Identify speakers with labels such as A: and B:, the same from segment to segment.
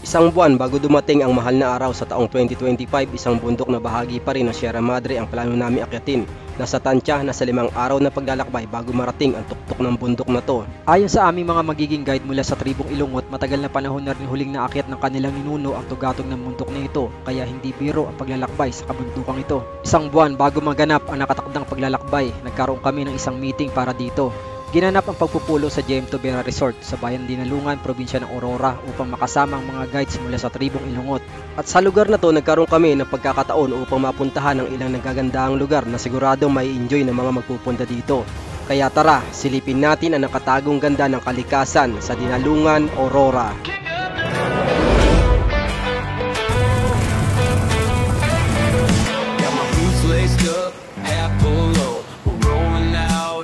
A: Isang buwan bago dumating ang mahal na araw sa taong 2025, isang bundok na bahagi pa rin ng Sierra Madre ang plano namin akyatin. Nasa tansya, nasa 5 araw na paglalakbay bago marating ang tuktok ng bundok na to.
B: Ayon sa aming mga magiging guide mula sa tribong Ilongot, matagal na panahon na rin huling naakyat ng kanilang ninuno ang tugatog ng bundok na ito, kaya hindi biro ang paglalakbay sa kabundukang ito. Isang buwan bago maganap ang nakatakdang paglalakbay, nagkaroon kami ng isang meeting para dito. Ginanap ang pagpupulo sa JM Tobera Resort sa bayan Dinalungan, probinsya ng Aurora upang makasama ang mga guides mula sa tribong Ilongot. At sa lugar na to, nagkaroon kami ng pagkakataon upang mapuntahan ang ilang nagagandahang lugar na siguradong may enjoy ng mga magpupunta dito. Kaya tara, silipin natin ang nakatagong ganda ng kalikasan sa Dinalungan, Aurora.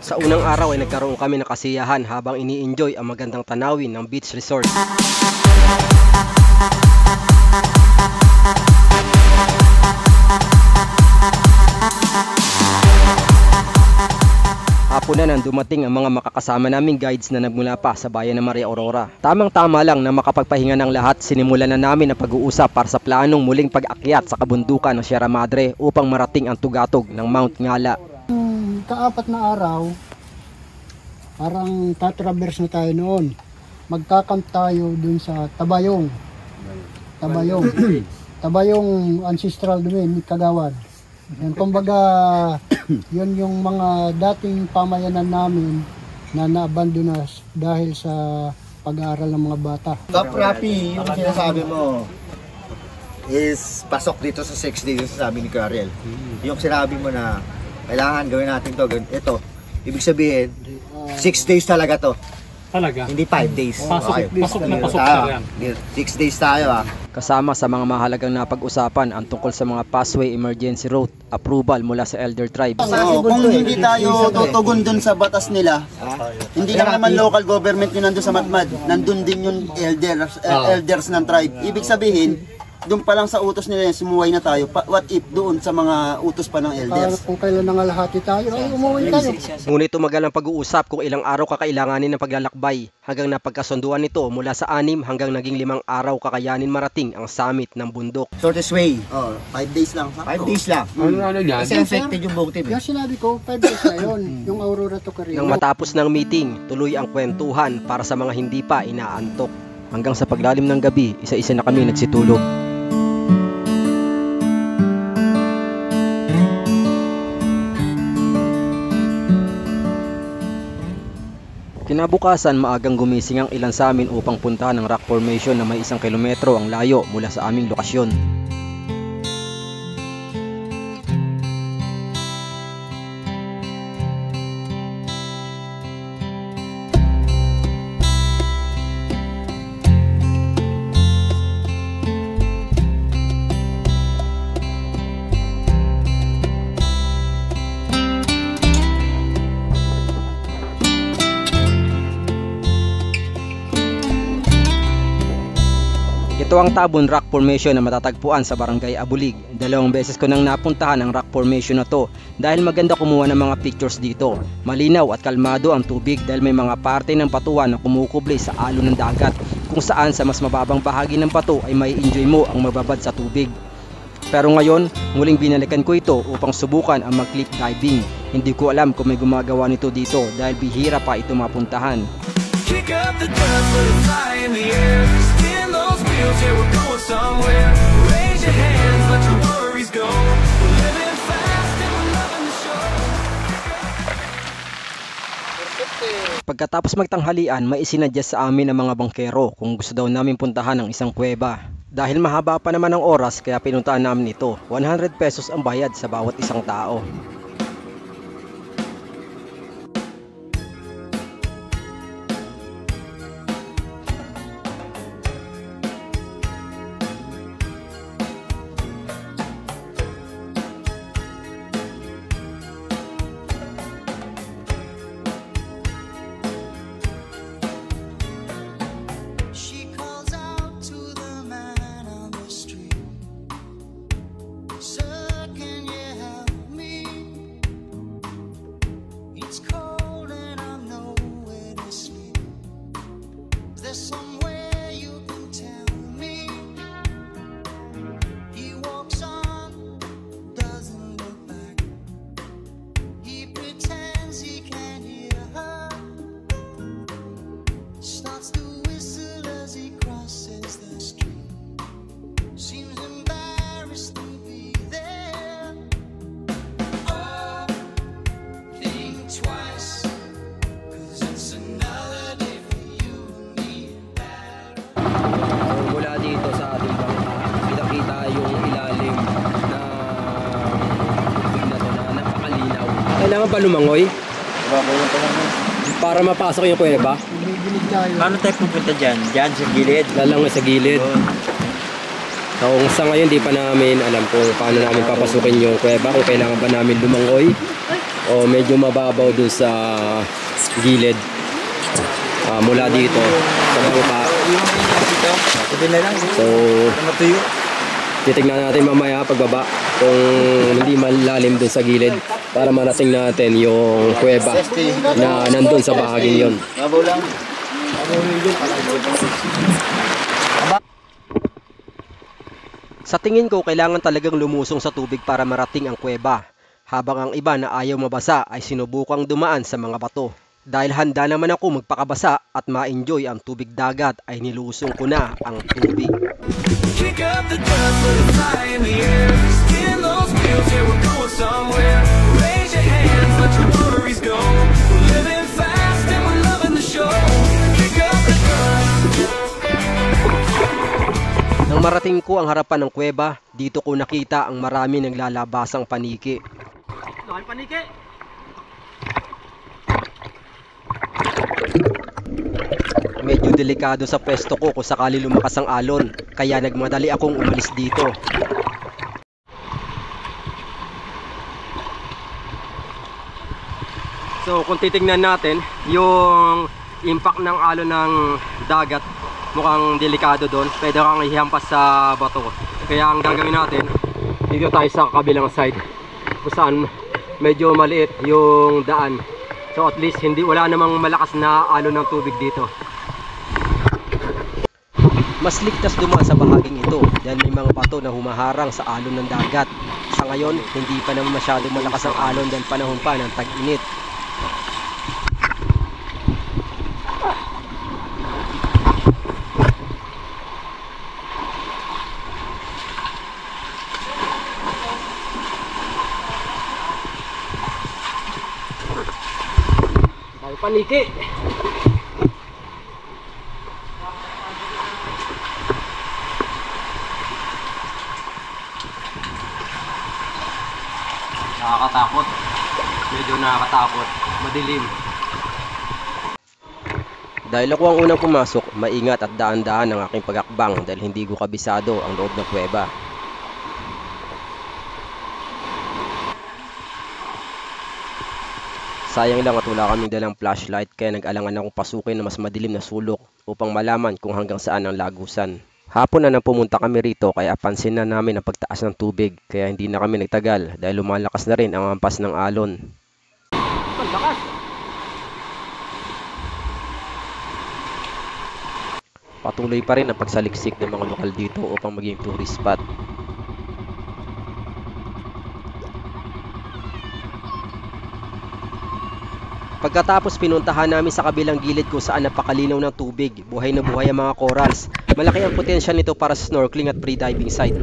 B: Sa unang araw ay nagkaroon kami ng kasiyahan habang ini-enjoy ang magandang tanawin ng beach resort. Hapon na nang dumating ang mga makakasama naming guides na nagmula pa sa bayan ng Maria Aurora. Tamang-tama lang na makapagpahinga ng lahat, sinimulan na namin ang pag-uusap para sa planong muling pag-akyat sa kabundukan ng Sierra Madre upang marating ang tugatog ng Mount Ngala.
C: Kaapat na araw, parang tatraverse na tayo noon. Magkakamp tayo dun sa Tabayong. Tabayong ancestral domain, Kagawad. Yan, kumbaga, yun yung mga dating pamayanan namin na naabandona dahil sa pag-aaral ng mga bata.
D: Top Rapi, yung sinasabi mo is pasok dito sa 6 days, sabi ni Karel. Yung sinabi mo na kailangan gawin natin to, ito, ibig sabihin 6 days talaga to.
E: Talaga?
D: Hindi 5 days.
E: Pasok na pasok tayo.
D: 6 days tayo
A: Kasama sa mga mahalagang napag-usapan ang tungkol sa mga Passway Emergency Route approval mula sa Elder Tribes.
F: Kung hindi tayo tutugon dun sa batas nila, hindi lang naman local government yung nandun sa Matmad, nandun din yung elders ng tribe. Ibig sabihin, doon pa lang sa utos nila sumuway na tayo. What if doon sa mga utos pa ng elders?
C: Kung kailan nangalahati tayo, ay umuwi tayo.
A: Ngunit tumagal ang pag-uusap kung ilang araw kakailanganin ng paglalakbay hanggang napagkasunduan nito mula sa 6 hanggang naging 5 araw kakayanin marating ang summit ng bundok.
D: Shortest way.
F: 5 days lang.
D: 5 days lang.
E: Ano yan?
D: Kasi affected yung buong team.
C: Kaya sinabi ko, 5 days na yun, yung Aurora to Carrillo.
A: Nang matapos ng meeting, tuloy ang kwentuhan para sa mga hindi pa inaantok. Hanggang sa paglalim ng gabi, isa-isa na kami nagsitulog. Kinabukasan, maagang gumising ang ilan sa amin upang puntahan ang rock formation na may 1 kilometro ang layo mula sa aming lokasyon. Ito ang Tabon Rock Formation na matatagpuan sa Barangay Abulig. 2 beses ko nang napuntahan ang rock formation na to dahil maganda kumuha ng mga pictures dito. Malinaw at kalmado ang tubig dahil may mga parte ng patuwa na kumukubli sa alon ng dagat kung saan sa mas mababang bahagi ng pato ay may enjoy mo ang magbabad sa tubig. Pero ngayon, muling binalikan ko ito upang subukan ang mag-cliff diving. Hindi ko alam kung may gumagawa nito dito dahil bihira pa ito mapuntahan. Kick up the dust, let it fly in the air. Spin those wheels, yeah, we're going somewhere. Raise your hands, let your worries go. We're living fast and we're loving the show. Pagkatapos magtanghalian, may isinadya sa amin ang mga bangkero kung gusto daw namin puntahan ang isang kuweba. Dahil mahaba pa naman ang oras, kaya pinuntahan namin ito. 100 pesos ang bayad sa bawat isang tao.
G: Sir, can you help me?
A: ba lumangoy?
D: Bago yung panahon.
A: Para mapasok yung kuweba?
C: Bumibili tayo.
D: Paano tayo pupunta dyan? Dyan sa gilid?
A: Lalangoy sa gilid. So, sa ngayon, di pa namin alam kung paano namin papasukin yung kuweba, kung kailangan ba namin lumangoy o medyo mababaw dun sa gilid. Mula dito sa bangka. So, titignan natin mamaya pagbaba kung hindi malalim dun sa gilid para marating natin yung kuweba na nandun sa bahaging yon.
D: Mabaw lang.
A: Sa tingin ko, kailangan talagang lumusong sa tubig para marating ang kuweba, habang ang iba na ayaw mabasa ay sinubukang dumaan sa mga bato. Dahil handa naman ako magpakabasa at ma-enjoy ang tubig dagat, ay nilusong ko na ang tubig.
G: Kick up the dust, let it fly in the air. Spin those wheels, yeah, we're going somewhere. Raise your hands, let your worries go. We're living fast and we're loving the show. Kick up the dust.
A: Nang marating ko ang harapan ng kuweba, dito ko nakita ang marami naglalabasang paniki. Medyo delikado sa pwesto ko kung sakali lumakas ang alon, kaya nagmadali akong umalis dito. So kung titingnan natin, yung impact ng alon ng dagat, mukhang delikado doon. Pwede kang ihampas sa bato. Kaya ang gagawin natin, dito tayo sa kabilang side, kung saan medyo maliit yung daan. So at least wala namang malakas na alon ng tubig dito. Mas ligtas dumaan sa bahaging ito dahil may mga bato na humaharang sa alon ng dagat. Sa ngayon, hindi pa naman masyadong malakas ang alon dahil panahon pa ng tag-init. Ay, paniki! Nakakatakot. Medyo nakakatakot. Madilim. Dahil ako ang unang pumasok, maingat at daan-daan ang aking pagakbang dahil hindi ko kabisado ang loob ng kuweba. Sayang lang at wala kaming dalang flashlight kaya nag-alangan akong pasukin na mas madilim na sulok upang malaman kung hanggang saan ang lagusan. Hapon na nang pumunta kami rito kaya pansin na namin ang pagtaas ng tubig kaya hindi na kami nagtagal dahil lumalakas na rin ang ampas ng alon. Patuloy pa rin ang pagsaliksik ng mga lokal dito upang maging tourist spot. Pagkatapos pinuntahan namin sa kabilang gilid kung saan napakalinaw ng tubig, buhay na buhay ang mga corals. Malaki ang potensyal nito para sa snorkeling at pre-diving site.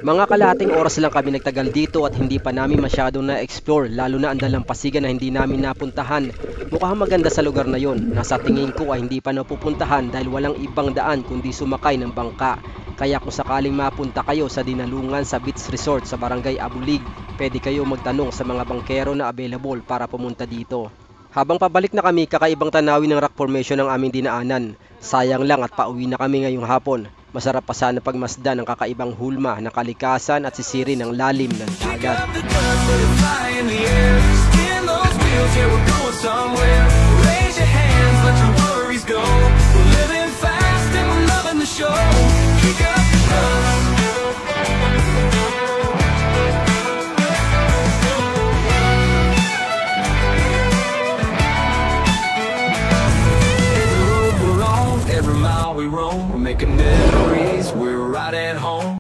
A: Mga kalahating oras lang kami nagtagal dito at hindi pa namin masyadong na-explore, lalo na ang dalampasigan na hindi namin napuntahan. Mukhang maganda sa lugar na yon. Nasa tingin ko ay hindi pa napupuntahan dahil walang ibang daan kundi sumakay ng bangka. Kaya kung sakaling mapunta kayo sa Dinalungan sa Beach Resort sa Barangay Abulig, pwede kayo magtanong sa mga bangkero na available para pumunta dito. Habang pabalik na kami, kakaibang tanawin ng rock formation ang aming dinaanan. Sayang lang at pauwi na kami ngayong hapon. Masarap pa sana pagmasdan ng kakaibang hulma ng kalikasan at sisiri ng lalim ng dagat.
G: Every mile we roam, we're making memories, we're right at home.